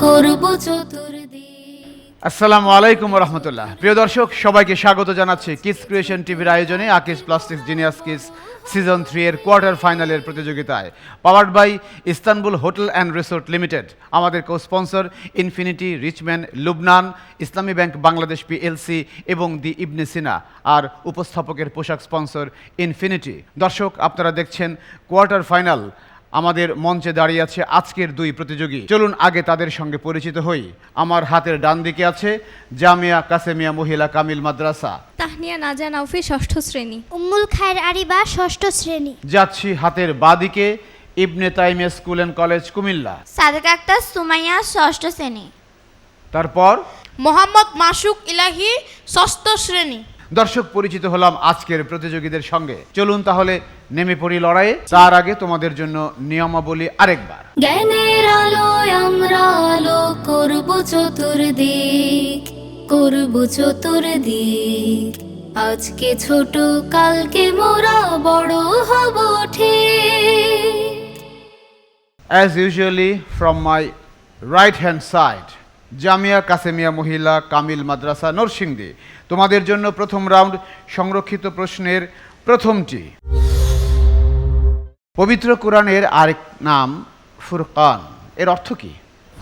করব চতুর্দিক। আসসালামু আলাইকুম রহমতুল্লাহ। প্রিয় দর্শক, সবাইকে স্বাগত জানাচ্ছি কিডস ক্রিয়েশন টিভির আয়োজনে আকিস প্লাস্টিক্স জিনিয়াস কিডস সিজন 3 এর কোয়ার্টার ফাইনালের প্রতিযোগিতায়, powered by Istanbul hotel and resort limited. আমাদের co sponsor Infinity, Richman, Lubnan, Islami bank Bangladesh PLC এবং দি ইবনে সিনা, আর উপস্থাপকের পোশাক স্পন্সর ইনফিনিটি। দর্শক, আপনারা দেখছেন কোয়ার্টার ফাইনাল। আমাদের মঞ্চে দাঁড়িয়ে আছে আজকের দুই প্রতিযোগী। চলুন আগে তাদের সঙ্গে পরিচিত হই। আমার হাতের ডান দিকে আছে জামিয়া কাসেমিয়া মহিলা কামিল মাদ্রাসা। তাহনিয়া নাজা নাউফি ষষ্ঠ শ্রেণী। উম্মুল খায়ের আরিবা ষষ্ঠ শ্রেণী। যাচ্ছি হাতের বাদিকে Ibne Taimiya school and college Comilla. Sadek Akter Sumaiya ষষ্ঠ শ্রেণী। তারপর মোহাম্মদ মাসুক ইলাহি ষষ্ঠ শ্রেণী। দর্শক, পরিচিত হলাম আজকের প্রতিযোগীদের সঙ্গে। চলুন তাহলে নেমে পড়ি লড়াইয়ে। তার আগে তোমাদের জন্য নিয়মাবলী আরেকবার। জ্ঞানের আলোয় আমরা আলো করব চতুর্দিক, করব চতুর্দিক। আজকে ছোট, কালকে মোরা বড় হব ঠিক। As usually from my right hand side, Jamia Qasemia মহিলা কামিল মাদ্রাসা নরসিংদী। তোমাদের জন্য প্রথম রাউন্ড, সংরক্ষিত প্রশ্নের প্রথমটি। পবিত্র কোরআনের আরেক নাম ফুরকান, এর অর্থ কি?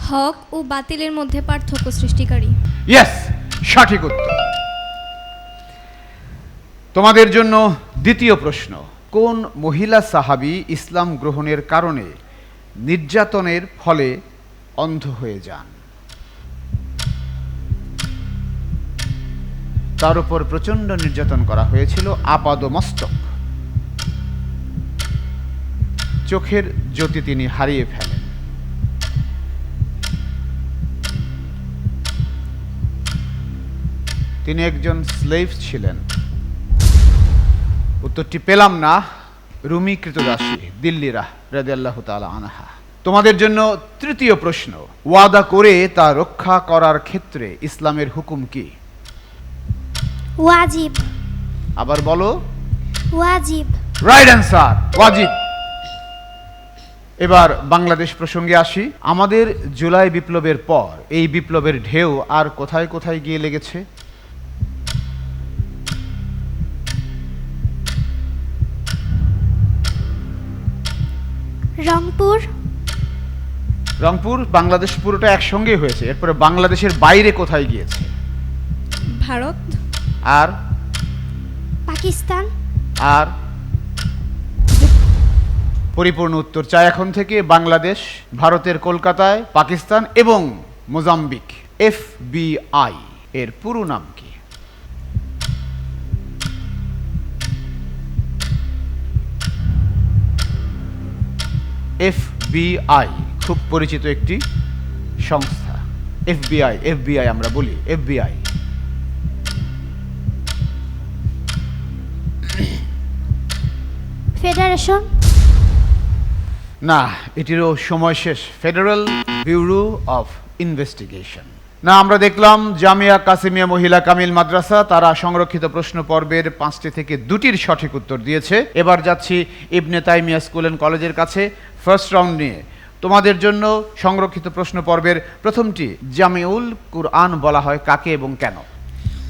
হক ও বাতিলের মধ্যে পার্থক্য সৃষ্টিকারী। ইয়েস, সঠিক উত্তর। তোমাদের জন্য দ্বিতীয় প্রশ্ন। কোন মহিলা সাহাবী ইসলাম গ্রহণের কারণে নির্যাতনের ফলে অন্ধ হয়ে যান? তার উপর প্রচণ্ড নির্যাতন করা হয়েছিল, আপাদমস্তক। চোখের জ্যোতি তিনি হারিয়ে ফেলেন। তিনি একজন স্লেভ ছিলেন। উত্তরটি পেলাম না। রুমি কৃতদাসী দিল্লিরা রাদিয়াল্লাহু তাআলা আনহা। তোমাদের জন্য তৃতীয় প্রশ্ন। ওয়াদা করে তা রক্ষা করার ক্ষেত্রে ইসলামের হুকুম কি? ওয়াজিব। আবার বলো। ওয়াজিব। রাইট অ্যান্সার, ওয়াজিব। এবার বাংলাদেশ প্রসঙ্গে আসি। আমাদের জুলাই বিপ্লবের পর এই বিপ্লবের ঢেউ আর কোথায় কোথায় গিয়ে লেগেছে? রংপুর। রংপুর, বাংলাদেশ পুরোটা একসঙ্গে হয়েছে। এরপরে বাংলাদেশের বাইরে কোথায় গিয়েছে? ভারত। আর পাকিস্তান। আর পরিপূর্ণ উত্তর চাই এখন থেকে। বাংলাদেশ, ভারতের কলকাতায়, পাকিস্তান এবং মোজাম্বিক। FBI এর পুরো নাম কি? FBI খুব পরিচিত একটি সংস্থা। FBI আমরা বলি FBI। ফেডারেশন। না, এটিরও সময় শেষ। Federal bureau of investigation. না, আমরা দেখলাম জামিয়া কাসেমিয়া মহিলা কামিল মাদ্রাসা, তারা সংরক্ষিত প্রশ্ন পর্বের 5টি থেকে 2টির সঠিক উত্তর দিয়েছে। এবার যাচ্ছি ইবনে তাইমিয়া স্কুল অ্যান্ড কলেজের কাছে ফার্স্ট রাউন্ড নিয়ে। তোমাদের জন্য সংরক্ষিত প্রশ্ন পর্বের প্রথমটি। জামিউল কুরআন বলা হয় কাকে এবং কেন?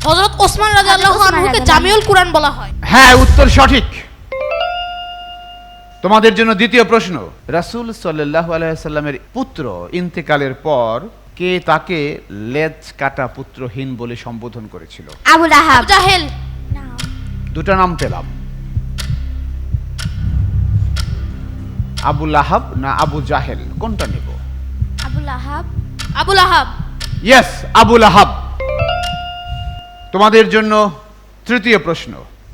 হযরত ওসমান রাদিয়াল্লাহু আনহুকে জামিউল কুরআন বলা হয়। হ্যাঁ, উত্তর সঠিক। তোমাদের জন্য দ্বিতীয় প্রশ্ন। রাসূল সাল্লাল্লাহু আলাইহি ওয়াসাল্লামের পুত্র ইন্তেকালের পর কে তাকে লেজ কাটা পুত্রহীন বলে সম্বোধন করেছিল? আবু লাহাব। আবু জাহেল। দুটো নাম পেলাম। আবু লাহাব না আবু জাহেল, কোনটা নেব? আবু লাহাব। আবু লাহাব। ইয়েস, আবু লাহাব। তোমাদের জন্য তৃতীয় প্রশ্ন।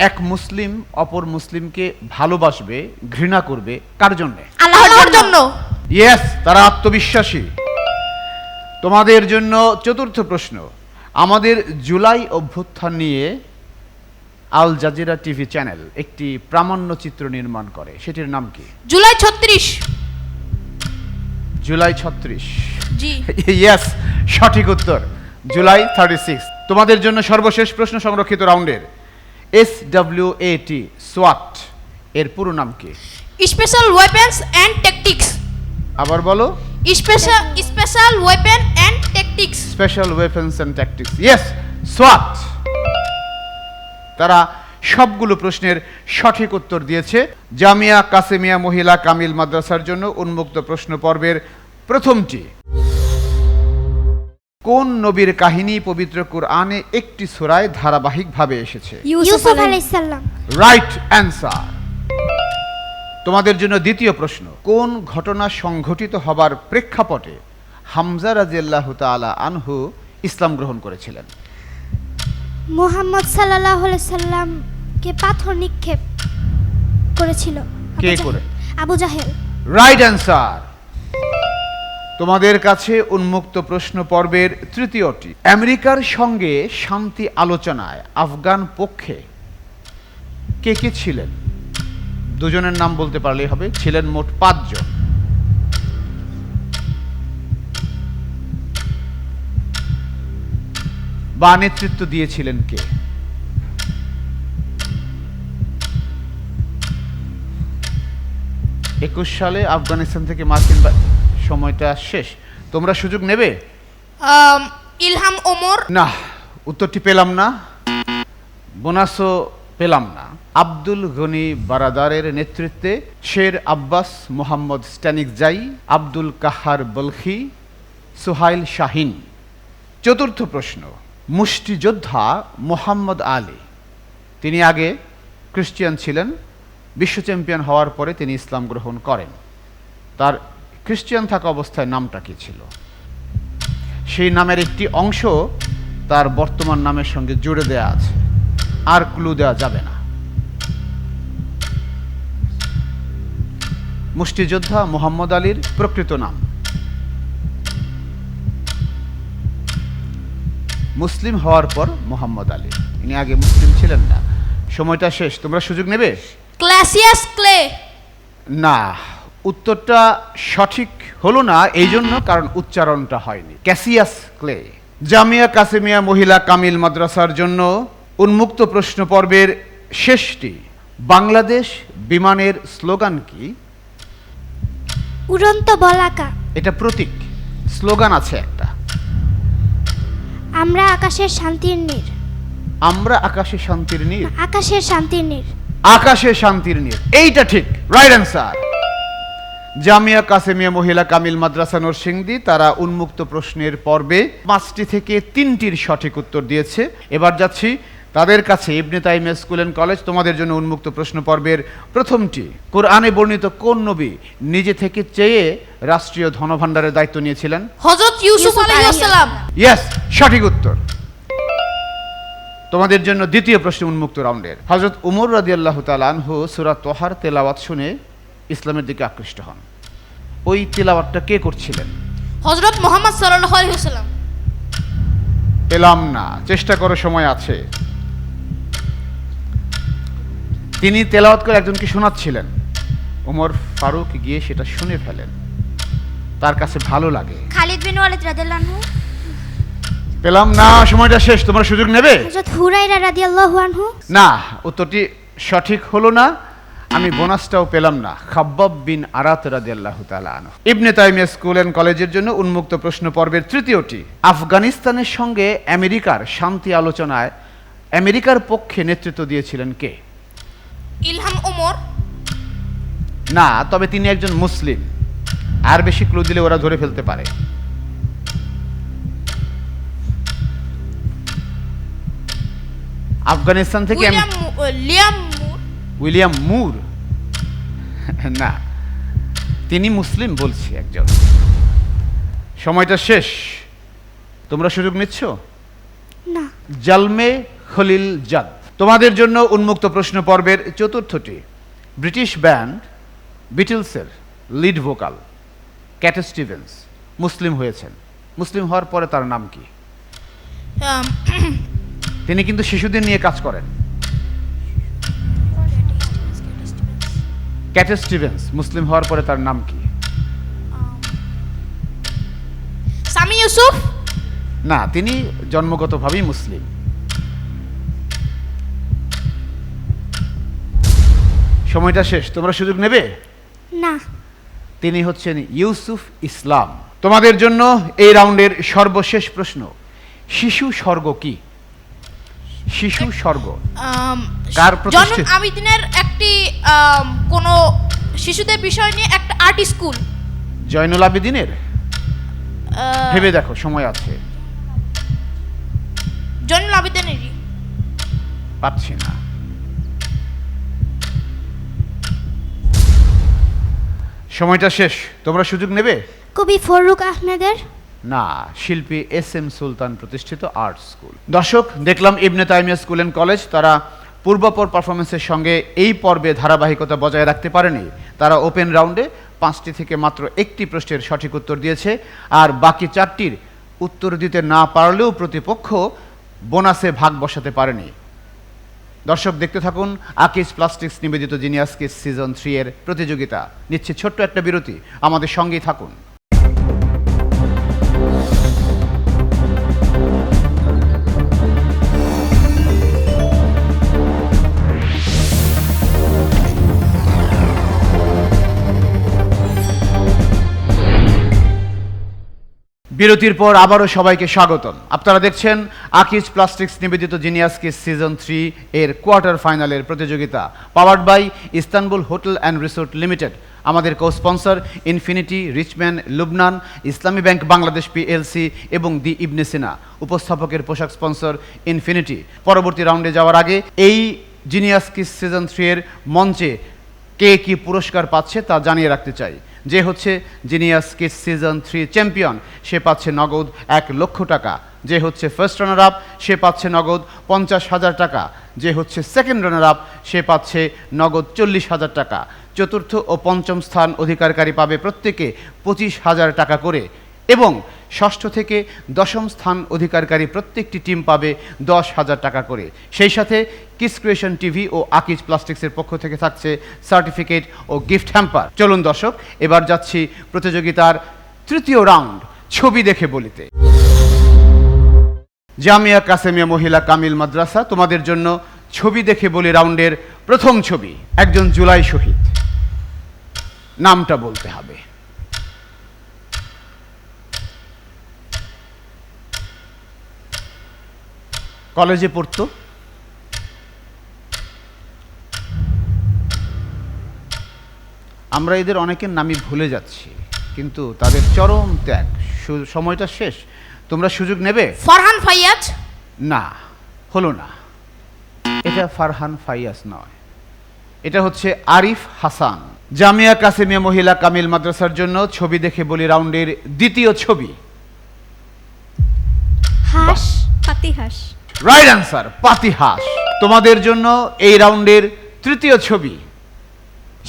এক মুসলিম অপর মুসলিমকে ভালোবাসবে, ঘৃণা করবে কার জন্য? আল্লাহর জন্য। ইয়েস, তারা আত্মবিশ্বাসী। তোমাদের জন্য চতুর্থ প্রশ্ন। আমাদের জুলাই অভ্যুত্থান নিয়ে আল জাজিরা টিভি চ্যানেল একটি প্রামাণ্যচিত্র নির্মাণ করে, সেটির নাম কি? জুলাই 36। জুলাই 36। জি। ইয়েস, সঠিক উত্তর জুলাই 36। তোমাদের জন্য সর্বশেষ প্রশ্ন সংরক্ষিত রাউন্ডের। SWAT, SWAT এর পুরো নাম কি? Special weapons and tactics. আবার বলো। Special weapon and tactics. Special weapons and tactics, yes, সোয়াট। তারা সবগুলো প্রশ্নের সঠিক উত্তর দিয়েছে। জামিয়া কাসেমিয়া মহিলা কামিল মাদ্রাসার জন্য উন্মুক্ত প্রশ্ন পর্বের প্রথমটি, কোন নবীর কাহিনী পবিত্র কুরআনে একটি সূরায় ধারাবাহিকভাবে এসেছে? ইউসুফ আলাইহিস সালাম। Right answer. তোমাদের জন্য দ্বিতীয় প্রশ্ন, কোন ঘটনা সংঘটিত হবার প্রেক্ষাপটে হামজা রাদিয়াল্লাহু তাআলা আনহু ইসলাম গ্রহণ করেছিলেন? মুহাম্মদ সাল্লাল্লাহু আলাইহি সাল্লামকে পাথর নিক্ষেপ করেছিল কে করে? আবু জাহেল। Right answer. তোমাদের কাছে উন্মুক্ত প্রশ্ন পর্বের তৃতীয়টি, আমেরিকার সঙ্গে শান্তি আলোচনায় আফগান পক্ষে কে কে ছিলেন? দুজনের নাম বলতে পারলেই হবে, ছিলেন মোট 5 জন। বা নেতৃত্ব দিয়েছিলেন কে? একুশ সালে আফগানিস্তান থেকে মার্কিন সময়টা শেষ, তোমরা সুযোগ নেবে? ইলহাম ওমর। না, উত্তরটি পেলাম না, বোনাসও পেলাম না। আব্দুল গনি বারাদারের নেতৃত্বে শের আব্বাস, মোহাম্মদ স্ট্যানিকজাই, আব্দুল কাহার বলখি, সুহাইল শাহিন। চতুর্থ প্রশ্ন, মুষ্টিযোদ্ধা মোহাম্মদ আলী, তিনি আগে খ্রিস্টিয়ান ছিলেন, বিশ্ব চ্যাম্পিয়ন হওয়ার পরে তিনি ইসলাম গ্রহণ করেন। তার খ্রিস্টিয়ান থাকা অবস্থায় নামটা কি ছিল? সেই নামের একটি অংশ তার বর্তমান নামের সঙ্গে জুড়ে দেয়া আছে, আর ক্লু দেওয়া যাবে না। মুষ্টিযোদ্ধা মোহাম্মদ আলীর প্রকৃত নাম। মুসলিম হওয়ার পর মোহাম্মদ আলী, ইনি আগে মুসলিম ছিলেন না। সময়টা শেষ, তোমরা সুযোগ নেবে? ক্লাসিয়াস ক্লে। না, উত্তরটা সঠিক হলো না এই জন্য কারণ উচ্চারণটা হয়নি। Cassius clay. জামিয়া কাসেমিয়া মহিলা কামিল মাদ্রাসার জন্য উন্মুক্ত প্রশ্ন পর্বের শেষটি, বাংলাদেশ বিমানের স্লোগান কি? উড়ন্ত বলাকা। এটা প্রতীক, স্লোগান আছে একটা। আমরা আকাশের শান্তির নীড়। আমরা আকাশে শান্তির নীড়। আকাশের শান্তির নীড়। আকাশে শান্তির নীড়, এইটা ঠিক, রাইট অ্যান্সার। জামিয়া কাসেমিয়া মহিলা কামিল মাদ্রাসা নরসিংদী, তারা উন্মুক্ত প্রশ্নের পর্বে 5টি থেকে 3টির সঠিক উত্তর দিয়েছে। এবার যাচ্ছি তাদের কাছে, ইবনে তাইমিয়া স্কুল অ্যান্ড কলেজ, তোমাদের জন্য উন্মুক্ত প্রশ্ন পর্বের প্রথমটি, কোরআনে বর্ণিত কোন নবী নিজে থেকে চেয়ে রাষ্ট্রীয় ধনভাণ্ডারের দায়িত্ব নিয়েছিলেন? হযরত ইউসুফ আলাইহিস সালাম। ইয়েস, সঠিক উত্তর। তোমাদের জন্য দ্বিতীয় প্রশ্ন উন্মুক্ত রাউন্ডের, হযরত উমর রাদিয়াল্লাহু তাআলা আনহু সূরা তোহার তেলাওয়াত শুনে ইসলামের দিকে আকৃষ্ট হন। ওই তেলাওয়াতটা কে করছিলেন? হযরত মুহাম্মদ সাল্লাল্লাহু আলাইহি ওয়াসাল্লাম। পেলাম না, চেষ্টা করো, সময় আছে। তিনি তেলাওয়াত করে একজনকে শোনাচ্ছিলেন, ওমর ফারুক গিয়ে সেটা শুনে ফেলেন, তার কাছে ভালো লাগে। খালিদ বিন ওয়ালিদ রাদিয়াল্লাহু আনহু। পেলাম না, সময়টা শেষ, তোমরা সুযোগ নেবে? হযরত হুরায়রা রাদিয়াল্লাহু আনহু। না, উত্তরটি সঠিক হলো না, আমি বোনাসটাও পেলাম না। খাব্বাব বিন আরাত রাদিয়াল্লাহু তাআলা আনহু। ইবনে তাইমিয়া স্কুল অ্যান্ড কলেজের জন্য উন্মুক্ত প্রশ্ন পর্বের তৃতীয়টি, আফগানিস্তানের সঙ্গে আমেরিকার শান্তি আলোচনায় আমেরিকার পক্ষে নেতৃত্ব দিয়েছিলেন কে? ইলহাম ওমর। না, তবে তিনি একজন মুসলিম। আর বেশি ক্লু দিলে ওরা ধরে ফেলতে পারে। আফগানিস্তান থেকে উইলিয়াম মুর। না, তিনি মুসলিম বলছি একজন। সময়টা শেষ, তোমরা সুযোগ নিচ্ছ? না। জালমে খলিল জাদ। তোমাদের জন্য উন্মুক্ত প্রশ্ন পর্বের চতুর্থটি, ব্রিটিশ ব্যান্ড বিটলসের লিড ভোকাল ক্যাট স্টিভেন্স মুসলিম হয়েছেন। মুসলিম হওয়ার পরে তার নাম কি? তিনি কিন্তু শিশুদের নিয়ে কাজ করেন। ক্যাট স্টিভেন্স মুসলিম হওয়ার পরে তার নাম কি? সামি ইউসুফ। না, তিনি জন্মগতভাবেই মুসলিম। সময়টা শেষ, তোমরা সুযোগ নেবে? না। তিনি হচ্ছেন ইউসুফ ইসলাম। তোমাদের জন্য এই রাউন্ডের সর্বশেষ প্রশ্ন, শিশু স্বর্গ কি? শিশু স্বর্গ কার প্রতিষ্ঠিত? জয়নুল আবেদিনের একটি কোন শিশুদের বিষয় নিয়ে একটা আর্ট স্কুল। জয়নুল আবেদিনের? ভেবে দেখো, সময় আছে। জয়নুল আবেদিনেরই। পাচ্ছি না। সময়টা শেষ, তোমরা সুযোগ নেবে? কবি ফররুক আহমেদের। না, শিল্পী এস এম সুলতান প্রতিষ্ঠিত আর্ট স্কুল। দর্শক, দেখলাম ইবনে তাইমিয়া স্কুল অ্যান্ড কলেজ তারা পূর্বপর পারফরমেন্সের সঙ্গে এই পর্বে ধারাবাহিকতা বজায় রাখতে পারেনি। তারা ওপেন রাউন্ডে 5টি থেকে মাত্র 1টি প্রশ্নের সঠিক উত্তর দিয়েছে, আর বাকি 4টির উত্তর দিতে না পারলেও প্রতিপক্ষ বোনাসে ভাগ বসাতে পারেনি। দর্শক, দেখতে থাকুন আকিজ প্লাস্টিক্স নিবেদিত জিনিয়াস কিস সিজন 3 এর প্রতিযোগিতা। নিচ্ছে ছোট্ট একটা বিরতি, আমাদের সঙ্গেই থাকুন। বিরতির পর আবারও সবাইকে স্বাগতম। আপনারা দেখছেন আকিজ প্লাস্টিক্স নিবেদিত জিনিয়াস কিস সিজন 3 এর কোয়ার্টার ফাইনালের প্রতিযোগিতা, powered by Istanbul hotel and resort limited. আমাদের co sponsor Infinity, Richman, Lubnan, Islami bank Bangladesh PLC এবং দি ইবনে সিনা। উপস্থাপকের পোশাক স্পন্সর ইনফিনিটি। পরবর্তী রাউন্ডে যাওয়ার আগে এই জিনিয়াস কিস সিজন 3 এর মঞ্চে কে কি পুরস্কার পাচ্ছে তা জানিয়ে রাখতে চাই। যে হচ্ছে জিনিয়াস কিস সিজন 3 চ্যাম্পিয়ন, সে পাচ্ছে নগদ 1 লক্ষ টাকা। যে হচ্ছে ফার্স্ট রানার আপ, সে পাচ্ছে নগদ 50,000 টাকা। যে হচ্ছে সেকেন্ড রানার আপ, সে পাচ্ছে নগদ 40,000 টাকা। চতুর্থ ও পঞ্চম স্থান অধিকারকারী পাবে প্রত্যেকে 25,000 টাকা করে, এবং ষষ্ঠ থেকে দশম স্থান অধিকারকারী প্রত্যেকটি টিম পাবে 10,000 টাকা করে। সেই সাথে কিস ক্রিয়েশন টিভি ও আকিজ প্লাস্টিক্সের পক্ষ থেকে থাকছে সার্টিফিকেট ও গিফট হ্যাম্পার। চলুন দর্শক, এবার যাচ্ছি প্রতিযোগিতার তৃতীয় রাউন্ড, ছবি দেখে বলিতে। জামিয়া কাসেমিয়া মহিলা কামিল মাদ্রাসা, তোমাদের জন্য ছবি দেখে বলি রাউন্ডের প্রথম ছবি। একজন জুলাই শহীদ, নামটা বলতে হবে। কলেজে পড়তো, আমরা এদের অনেকের নামই ভুলে যাচ্ছি, কিন্তু তাদের চরম ত্যাগ। সময়টা শেষ, তোমরা সুযোগ নেবে? ফারহান ফাইয়াজ। না, হলো না। এটা ফারহান ফাইয়াজ নয়, এটা হচ্ছে আরিফ হাসান। জামিয়া কাসেমিয়া মহিলা কামিল মাদ্রাসার জন্য ছবি দেখে বলি রাউন্ডের দ্বিতীয় ছবি। হাঁস। পাতিহাঁস। রাইট অ্যান্সার, পাতিহাঁস। তোমাদের জন্য এই রাউন্ডের তৃতীয় ছবি।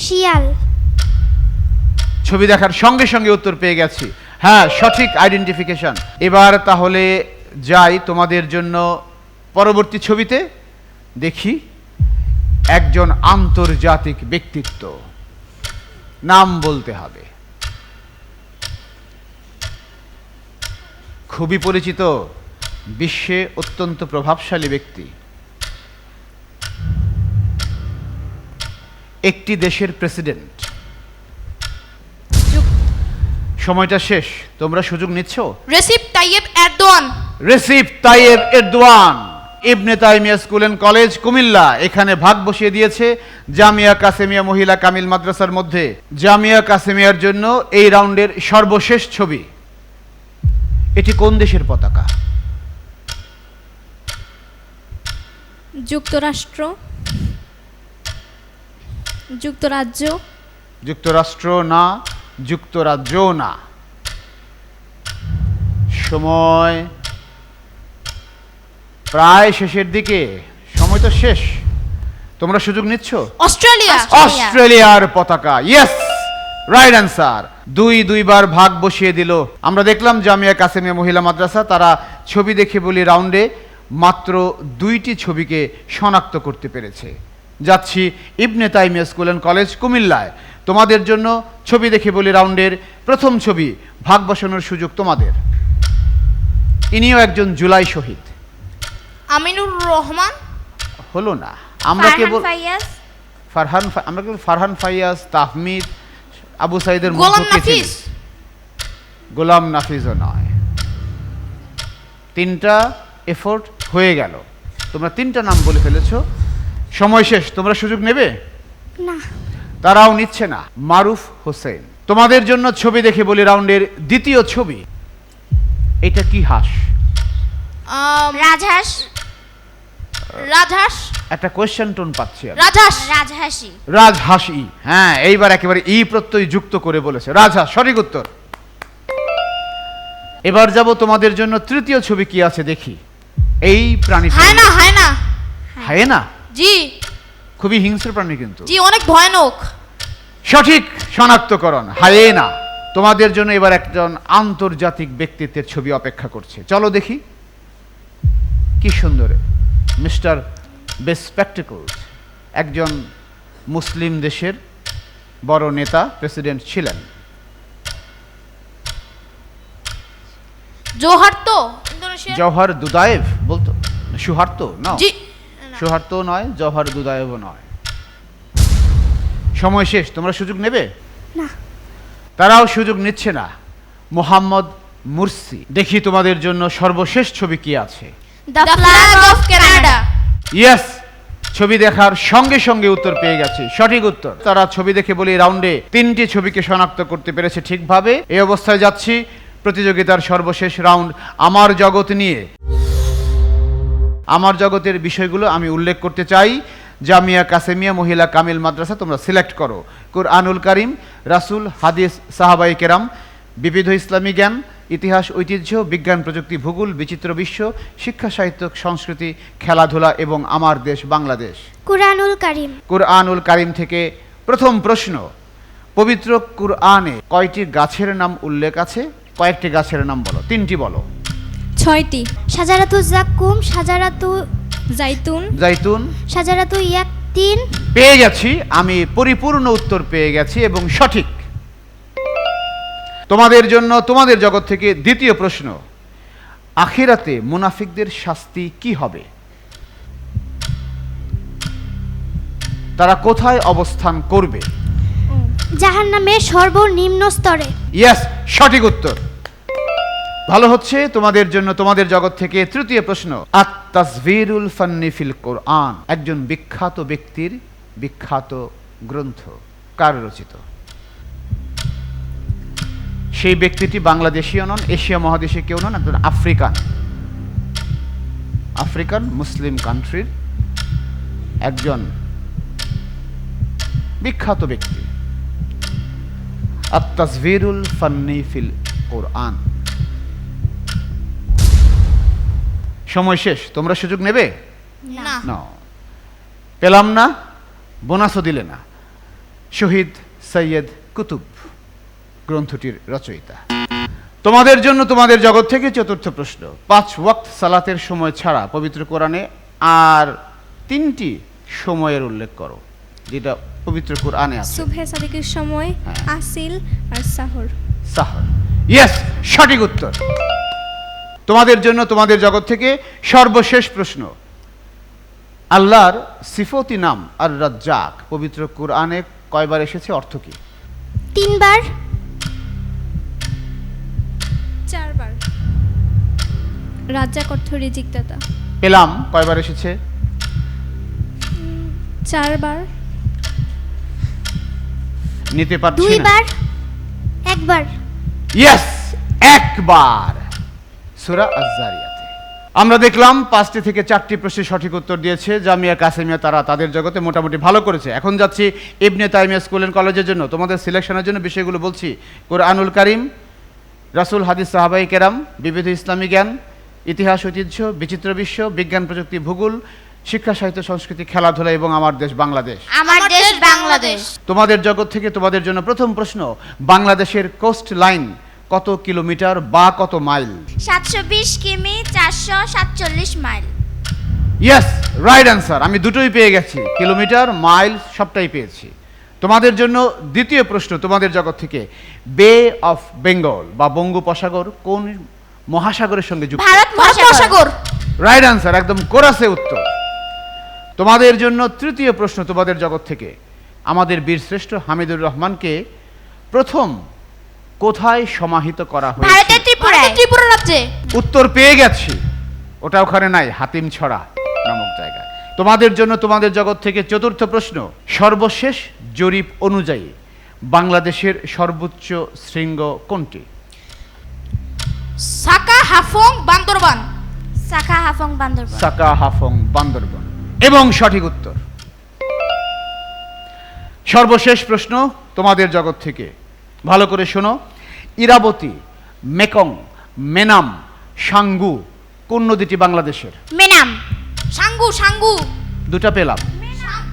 শিয়াল। ছবি দেখার সঙ্গে সঙ্গে উত্তর পেয়ে গেছি। হ্যাঁ, সঠিক আইডেন্টিফিকেশন। এবার তাহলে যাই তোমাদের জন্য পরবর্তী ছবিতে। দেখি একজন আন্তর্জাতিক ব্যক্তিত্ব, নাম বলতে হবে। খুবই পরিচিত, বিশ্বে অত্যন্ত প্রভাবশালী ব্যক্তি, একটি দেশের প্রেসিডেন্ট। সময়টা শেষ, তোমরা সুযোগ নিচ্ছ? Recep Tayyip Erdogan. Recep Tayyip Erdogan. Ibne Taimiya school and college Comilla এখানে ভাগ বসিয়ে দিয়েছে জামিয়া কাসেমিয়া মহিলা কামিল মাদ্রাসার মধ্যে। জামিয়া কাসেমিয়ার জন্য এই রাউন্ডের সর্বশেষ ছবি। এটি কোন দেশের পতাকা? যুক্তরাষ্ট্র, যুক্তরাজ্য, যুক্তরাষ্ট্র না, যুক্তরাজ্য না। সময় প্রায় শেষের দিকে, সময় তো শেষ, তোমরা সুযোগ নিচ্ছ? অস্ট্রেলিয়া। অস্ট্রেলিয়ার পতাকা, ইয়েস, রাইট অ্যান্সার। দুইবার ভাগ বসিয়ে দিল। আমরা দেখলাম জামিয়া কাসেমিয়া মহিলা মাদ্রাসা তারা ছবি দেখে বলি রাউন্ডে মাত্র 2টি ছবিকে শনাক্ত করতে পেরেছে। যাচ্ছি ইবনে তাইমিয়া স্কুল অ্যান্ড কলেজ কুমিল্লায়। তোমাদের জন্য ছবি দেখে বলি রাউন্ডের প্রথম ছবি। ভাগ বসানোর সুযোগ তোমাদের। ইনিও একজন জুলাই শহীদ। আমিনুর রহমান। হলো না। আমরা কেবল ফাইয়াজ। আমরা কেবল ফারহান ফাইয়াজ, তাহমিদ, আবু সাইদের গোলাম মুগ্ধ কে ছিলেন? নাফিস। গোলাম নাফিজও নয়। তিনটা এফোর্ট হয়ে গেল, তোমরা তিনটা নাম বলে ফেলেছো, সময় শেষ। তোমরা সুযোগ নেবে? না। তারাও নিচ্ছে না। মারুফ হোসেন। তোমাদের জন্য ছবি দেখে বলি রাউন্ডের দ্বিতীয় ছবি। এটা কি হাঁস? রাজহাঁস। রাজহাঁস। একটা কোয়েশ্চেন টোন পাচ্ছি আমি। রাজহাঁস। রাজহাঁসি। রাজহাঁস ই, হ্যাঁ এইবার একেবারে ই প্রত্যয় যুক্ত করে বলেছে, রাজহাঁস সঠিক উত্তর। এবার যাব তোমাদের জন্য তৃতীয় ছবি কি আছে দেখি। এই প্রাণীটা হায়না। হায়না। হায়েনা, জি খুবই হিংস্র প্রাণী কিন্তু। জি, অনেক ভয়ানক। সঠিক শনাক্তকরণ, হায়েনা। তোমাদের জন্য এবার একজন আন্তর্জাতিক ব্যক্তিত্বের ছবি অপেক্ষা করছে, চলো দেখি। কি সুন্দর, মিস্টার বেসপেক্টিকলস, একজন মুসলিম দেশের বড় নেতা, প্রেসিডেন্ট ছিলেন। জোহার্তো, ইন্দোনেশিয়া। জওহর দুদায়েভ বলতো, সুহার্তো না, জি সুহার্তো নয়, জওহর দুদায়েভও নয়। সময় শেষ, তোমরা সুযোগ নেবে? না। তারাও সুযোগ নিচ্ছে না। মোহাম্মদ মুরসি। দেখি তোমাদের জন্য সর্বশেষ ছবি কি আছে। The flag of Canada. Yes, ছবি দেখার সঙ্গে সঙ্গে উত্তর পেয়ে গেছে, সঠিক উত্তর। তারা ছবি দেখে বলি রাউন্ডে তিনটি ছবিকে শনাক্ত করতে পেরেছে ঠিকভাবে। এই অবস্থায় যাচ্ছি প্রতিযোগিতার সর্বশেষ রাউন্ড, আমার জগৎ নিয়ে। আমার জগতের বিষয়গুলো আমি উল্লেখ করতে চাই। জামিয়া কাসেমিয়া মহিলা কামিল মাদ্রাসা, তোমরা সিলেক্ট করো। কুরআনুল কারিম, রাসূল, হাদিস, সাহাবায়ে কেরাম, বিবিধ ইসলামী জ্ঞান, ইতিহাস, ঐতিহ্য, বিজ্ঞান, প্রযুক্তি, ভূগোল, বিচিত্র বিশ্ব, শিক্ষা, সাহিত্য, সংস্কৃতি, খেলাধুলা এবং আমার দেশ বাংলাদেশ। কুরআনুল কারীম। কুরআনুল কারিম থেকে প্রথম প্রশ্ন। পবিত্র কুরআনে কয়টি গাছের নাম উল্লেখ আছে? কয়েকটি গাছের নাম বলো, তিনটি বলো। 6টি। শাজারাতু জাক্কুম, শাজারাতু জাইতুন। জাইতুন। শাজারাতু ইয়াকতিন। পেয়ে গেছি, আমি পরিপূর্ণ উত্তর পেয়ে গেছি এবং সঠিক। তোমাদের জন্য তোমাদের জগৎ থেকে দ্বিতীয় প্রশ্ন। আখিরাতে মুনাফিকদের শাস্তি কি হবে? তারা কোথায় অবস্থান করবে? জাহান্নামের সর্বনিম্ন স্তরে। ইয়েস, সঠিক উত্তর। ভালো হচ্ছে। তোমাদের জন্য তোমাদের জগৎ থেকে তৃতীয় প্রশ্ন। আত-তাসভিরুল ফান্নি ফিল কোরআন, একজন বিখ্যাত ব্যক্তির বিখ্যাত গ্রন্থ, কার রচিত? সেই ব্যক্তিটি বাংলাদেশীয় নন, এশিয়া মহাদেশে কেউ নন, একজন আফ্রিকান মুসলিম কান্ট্রির একজন বিখ্যাত ব্যক্তি। আত-তাসভিরুল ফান্নি ফিল কোরআন। সময় শেষ, তোমরা সুযোগ নেবে? না। না, পেলাম না, বোনাসও দিলে না। শহীদ সৈয়দ কুতুব গ্রন্থটির রচয়িতা। তোমাদের জন্য তোমাদের জগৎ থেকে চতুর্থ প্রশ্ন। 5 ওয়াক্ত সালাতের সময় ছাড়া পবিত্র কোরআনে আর 3টি সময়ের উল্লেখ করো, যেটা পবিত্র কোরআনে আছে। সুবহে সাদিকের সময়, হ্যাঁ। আসিল আর সাহর। সাহর। ইয়েস, সঠিক উত্তর। তোমাদের জন্য তোমাদের জগৎ থেকে সর্বশেষ প্রশ্ন। আল্লাহর সিফতি নাম আর রাজ্জাক পবিত্র কোরআনে কয়বার এসেছে, অর্থ কি? 3 বার। 4 বার। রাজ্জাক অর্থ রিজিকদাতা। পেলাম, কয়বার এসেছে? 4 বার। নিতে পারছি 2 না। বার। 1 বার। ইয়েস, একবার। সূরা আয-যারিয়াতে। আমরা দেখলাম 5টি থেকে 4টি প্রশ্নের সঠিক উত্তর দিয়েছে জামিয়া কাসেমিয়া। তারা তাদের জগতে মোটামুটি ভালো করেছে। এখন যাচ্ছি ইবনে তাইমিয়া স্কুল অ্যান্ড কলেজের জন্য। তোমাদের সিলেকশনের জন্য বিষয়গুলো বলছি। কুরআনুল কারীম, রাসূল, হাদিস, সাহাবায়ে কেরাম, বিবিধ ইসলামী জ্ঞান, ইতিহাস, ঐতিহ্য, বিচিত্র বিশ্ব, বিজ্ঞান, প্রযুক্তি, ভূগোল, শিক্ষা, সাহিত্য, সংস্কৃতি, খেলাধুলা এবং আমার দেশ বাংলাদেশ। আমার দেশ বাংলাদেশ। তোমাদের জগৎ থেকে তোমাদের জন্য প্রথম প্রশ্ন। বাংলাদেশের কোস্ট লাইন কত কিলোমিটার বা কত মাইল? 720 কিমি, 447 মাইল। Yes, right answer. আমি দুটোই পেয়ে গেছি, কিলোমিটার, মাইল সবটাই পেয়েছি। তোমাদের জন্য দ্বিতীয় প্রশ্ন তোমাদের জগৎ থেকে। বে অফ বেঙ্গল বা বঙ্গোপসাগর কোন মহাসাগরের সঙ্গে যুক্ত? ভারত মহাসাগর। রাইট অ্যান্সার, একদম কোরাসে উত্তর। তোমাদের জন্য তৃতীয় প্রশ্ন তোমাদের জগৎ থেকে। আমাদের বীরশ্রেষ্ঠ হামিদুর রহমানকে প্রথম কোথায় সমাহিত করা হয়েছে? ভারতের ত্রিপুরায়। ভারতের ত্রিপুরা রাজ্যে। উত্তর পেয়ে গেছি, ওটা ওখানে নাই, হাতিমছড়া নামক জায়গায়। তোমাদের জন্য তোমাদের জগৎ থেকে চতুর্থ প্রশ্ন। সর্বশেষ জরিপ অনুযায়ী বাংলাদেশের সর্বোচ্চ শৃঙ্গ কোনটি? সাকা হাফং বান্দরবান। সাকা হাফং বান্দরবান। সাকা হাফং বান্দরবান এবং সঠিক উত্তর। সর্বশেষ প্রশ্ন তোমাদের জগৎ থেকে, ভালো করে শোনো। ইরাবতী, মেকং, মেনাম, সাঙ্গু কোন নদীটি বাংলাদেশের? মেনাম। সাঙ্গু সাঙ্গু। দুটা পেলাম। Menam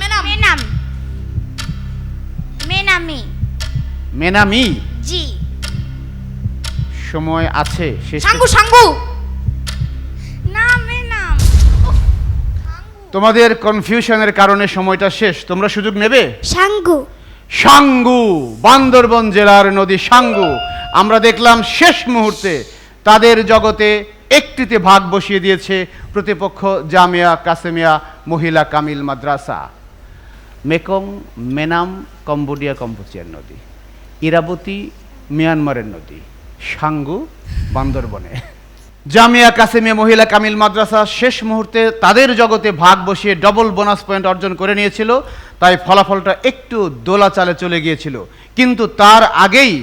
Menam. মেনাম। মেনামি। মেনামি। জি। সময় আছে শেষ। সাঙ্গু সাঙ্গু। না মেনাম। তোমাদের কনফিউশনের কারণে সময়টা শেষ, তোমরা সুযোগ নেবে। সাঙ্গু। সাঙ্গু, বান্দরবন জেলার নদী সাঙ্গু। আমরা দেখলাম শেষ মুহূর্তে তাদের জগতে একটিতে ভাগ বসিয়ে দিয়েছে প্রতিপক্ষ জামিয়া কাসেমিয়া মহিলা কামিল মাদ্রাসা। মেকং, মেনাম কম্বোডিয়া কম্বোচিয়ার নদী, ইরাবতী মিয়ানমারের নদী, সাঙ্গু বান্দরবনে। জামিয়া কাসেমিয়া মহিলা কামিল মাদ্রাসা শেষ মুহূর্তে তাদের জগতে ভাগ বসিয়ে ডবল বোনাস পয়েন্ট অর্জন করে নিয়েছিল, তাই ফলাফলটা একটু দোলাচালে চলে গিয়েছিল। কিন্তু তার আগেই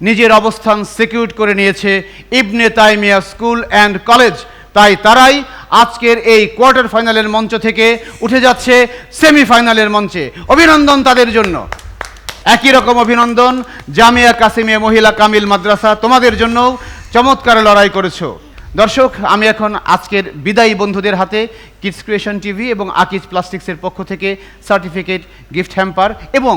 নিজের অবস্থান সিকিউর করে নিয়েছে ইবনে তাইমিয়া স্কুল অ্যান্ড কলেজ, তাই তারাই আজকের এই কোয়ার্টার ফাইনালের মঞ্চ থেকে উঠে যাচ্ছে সেমিফাইনালের মঞ্চে। অভিনন্দন তাদের জন্য। একই রকম অভিনন্দন জামিয়া কাসেমিয়া মহিলা কামিল মাদ্রাসা, তোমাদের জন্যও চমৎকার লড়াই করেছো। দর্শক, আমি এখন আজকের বিদায়ী বন্ধুদের হাতে কিডস ক্রিয়েশন টিভি এবং আকিজ প্লাস্টিক্সের পক্ষ থেকে সার্টিফিকেট, গিফট হ্যাম্পার এবং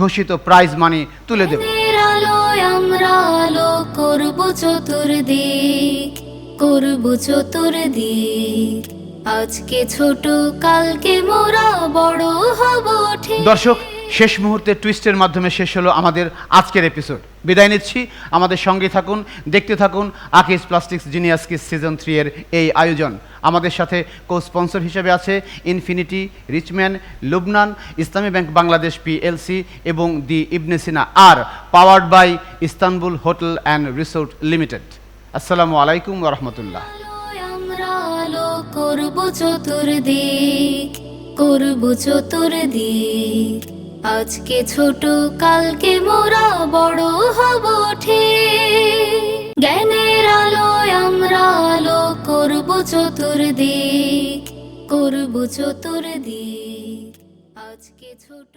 ঘোষিত প্রাইজ মানি তুলে দেব। জ্ঞানের আলোয় আমরা আলো করব চতুর্দিক, করব চতুর্দিক। আজকে ছোট কালকে মোরা বড় হব ঠিক। দর্শক, শেষ মুহূর্তে টুইস্টের মাধ্যমে শেষ হলো আমাদের আজকের এপিসোড। বিদায় নিচ্ছি, আমাদের সঙ্গে থাকুন, দেখতে থাকুন Akij Plastics Genius Kids Season 3 এর এই আয়োজন। আমাদের সাথে কো স্পন্সর হিসেবে আছে infinity, Richman, Lubnan, Islami bank Bangladesh PLC এবং দি ইবনে সিনা, আর powered by Istanbul hotel and resort limited. আসসালামু আলাইকুম ওয়া রাহমাতুল্লাহ। আলোয় আমরা আলো করব চতুর্দিক, করব চতুর্দিক। আজকে ছোট কালকে মোরা বড় হব ঠিক। জ্ঞানের আলোয় আমরা আলো করব চতুর্দিক, করব চতুর্দিক। আজকে ছোট